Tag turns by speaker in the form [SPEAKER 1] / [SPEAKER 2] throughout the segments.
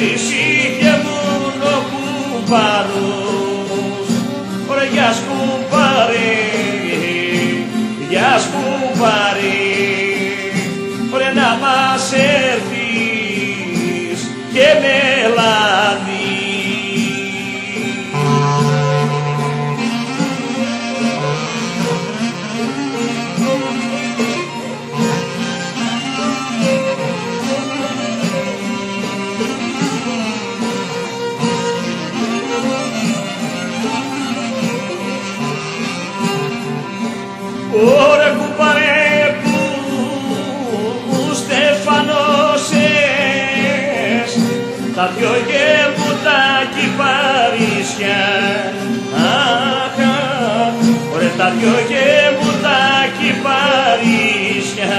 [SPEAKER 1] είχε μόνο κουμπάρους. Ωραία γεια σκουμπάρι, γεια σκουμπάρι, ωραία να μας έρθεις και με λάδι. Ωραία κουμπάρε που μου στεφανώσες τα δυο γέμου τα κυπαρίσια. Αχ, ωραία τα δυο γέμου τα κυπαρίσια.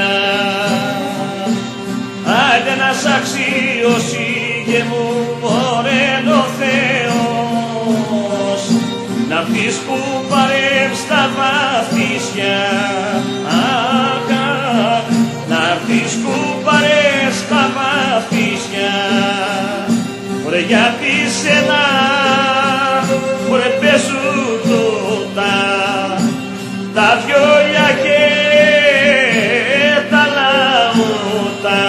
[SPEAKER 1] Άιντε να σ' αξίωσει γεμού μωρένο Θεός, να πεις κουμπάρε στα βαθύσια. Αχ, να πεις κουμπάρε στα βαθύσια. Ωραία γιατί σένα ωραία παίζουν τα βιόλια και τα λαούτα.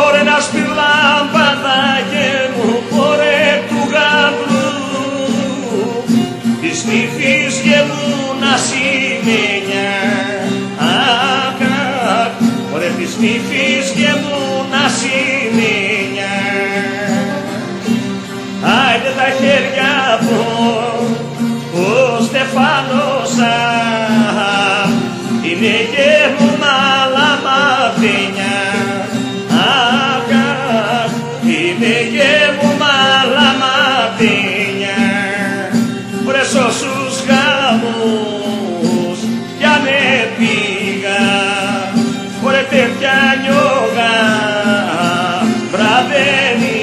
[SPEAKER 1] Ωραία να σπηλάμπατα και μου ωραία του γαμπρού, της νύφης γεμούνα σημαίνια. Αχ, ωραία της νύφης γεμούνα σημαίνια. Άιντε τα χέρια που ο Στεφάνος είναι γεμούνα λαμαβένια. Είναι γεμούνα λαμαβένια. Βρες όσους γάμους για με πήγα, βρε παιδιά νιώγα βραδένι.